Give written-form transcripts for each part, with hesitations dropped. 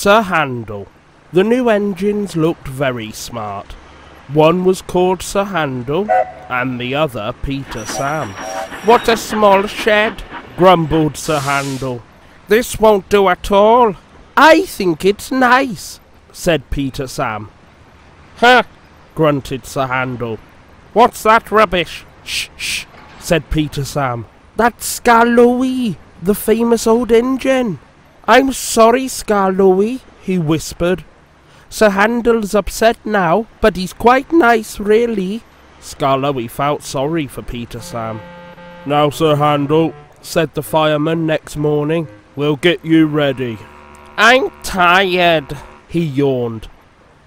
Sir Handel. The new engines looked very smart. One was called Sir Handel, and the other Peter Sam. "What a small shed," grumbled Sir Handel. "This won't do at all." "I think it's nice," said Peter Sam. "Huh," grunted Sir Handel. "What's that rubbish?" "Shh, shh," said Peter Sam. "That's Scar Louie, the famous old engine." "I'm sorry, Scar Louie," he whispered. "Sir Handel's upset now, but he's quite nice, really." Scar Louie felt sorry for Peter Sam. "Now, Sir Handel," said the fireman next morning, "we'll get you ready." "I'm tired," he yawned.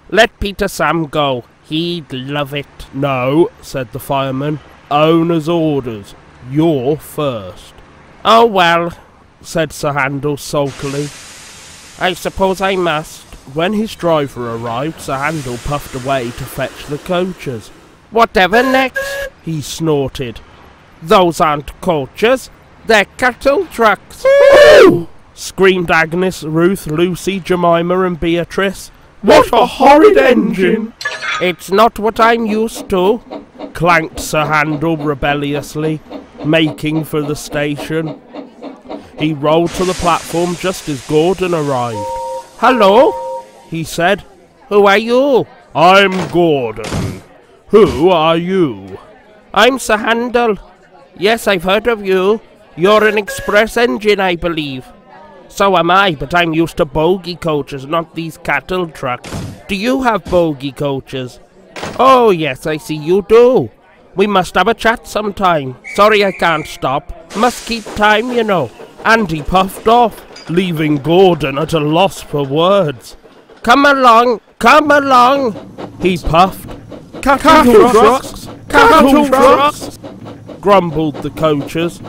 "Let Peter Sam go. He'd love it." "No," said the fireman. "Owner's orders. You're first." "Oh well," said Sir Handel sulkily. "I suppose I must." When his driver arrived, Sir Handel puffed away to fetch the coaches. "Whatever next?" he snorted. "Those aren't coaches, they're cattle trucks." "Woo!" screamed Agnes, Ruth, Lucy, Jemima and Beatrice. "What a horrid engine!" "It's not what I'm used to," clanked Sir Handel rebelliously, making for the station. He rolled to the platform just as Gordon arrived. "Hello," he said. "Who are you?" "I'm Gordon. Who are you?" "I'm Sir Handel. Yes, I've heard of you. You're an express engine, I believe." "So am I, but I'm used to bogie coaches, not these cattle trucks. Do you have bogie coaches?" "Oh, yes, I see you do. We must have a chat sometime. Sorry I can't stop. Must keep time, you know." And he puffed off, leaving Gordon at a loss for words. "Come along, come along," he puffed. "Cattle trucks, cattle trucks," grumbled the coachers.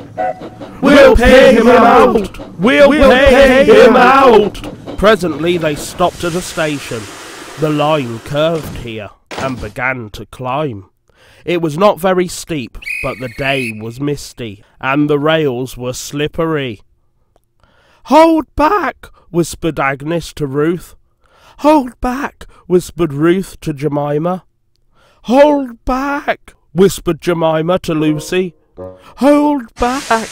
"We'll pay him out! We'll pay him out!" Presently they stopped at a station. The line curved here and began to climb. It was not very steep, but the day was misty, and the rails were slippery. "Hold back!" whispered Agnes to Ruth. "Hold back!" whispered Ruth to Jemima. "Hold back!" whispered Jemima to Lucy. "Hold back!"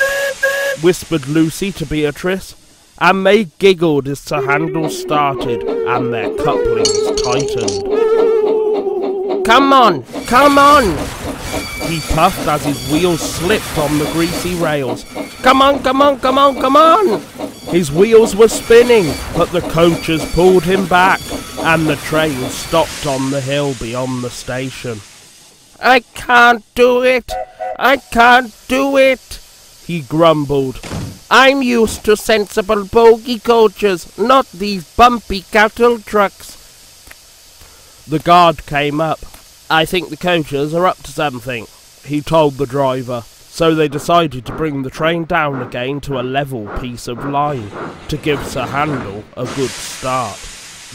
whispered Lucy to Beatrice, and they giggled as Sir Handel started, and their couplings tightened. "Come on, come on!" he puffed as his wheels slipped on the greasy rails. "Come on, come on, come on, come on!" His wheels were spinning, but the coachers pulled him back, and the train stopped on the hill beyond the station. "I can't do it! I can't do it!" he grumbled. "I'm used to sensible bogie coaches, not these bumpy cattle trucks." The guard came up. "I think the coachers are up to something," he told the driver. So they decided to bring the train down again to a level piece of line, to give Sir Handel a good start.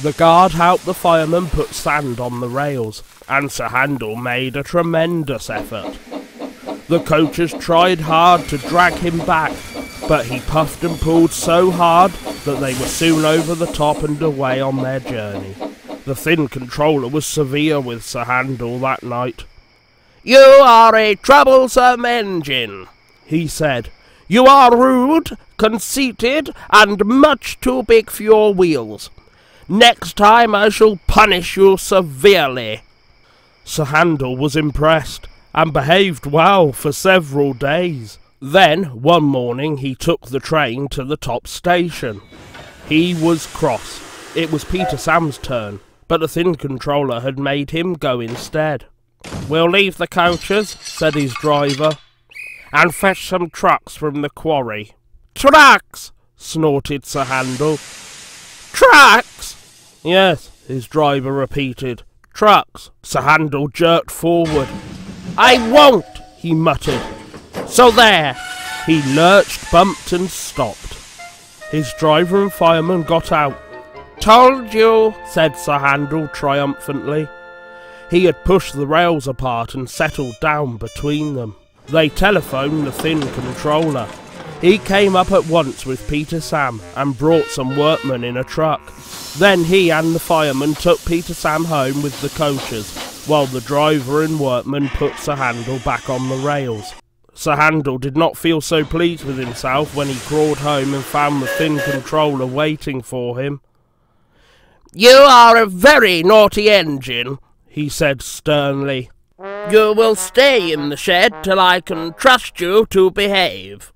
The guard helped the fireman put sand on the rails, and Sir Handel made a tremendous effort. The coachers tried hard to drag him back, but he puffed and pulled so hard that they were soon over the top and away on their journey. The thin controller was severe with Sir Handel that night. "You are a troublesome engine," he said. "You are rude, conceited, and much too big for your wheels. Next time I shall punish you severely." Sir Handel was impressed, and behaved well for several days. Then, one morning, he took the train to the top station. He was cross. It was Peter Sam's turn, but the thin controller had made him go instead. "We'll leave the coaches," said his driver, "and fetch some trucks from the quarry." "Trucks!" snorted Sir Handel. "Trucks!" "Yes," his driver repeated. "Trucks." Sir Handel jerked forward. "I won't," he muttered. "So there!" He lurched, bumped and stopped. His driver and fireman got out. "Told you," said Sir Handel triumphantly. He had pushed the rails apart and settled down between them. They telephoned the thin controller. He came up at once with Peter Sam and brought some workmen in a truck. Then he and the fireman took Peter Sam home with the coachers, while the driver and workmen put Sir Handel back on the rails. Sir Handel did not feel so pleased with himself when he crawled home and found the thin controller waiting for him. "You are a very naughty engine," he said sternly. "You will stay in the shed till I can trust you to behave."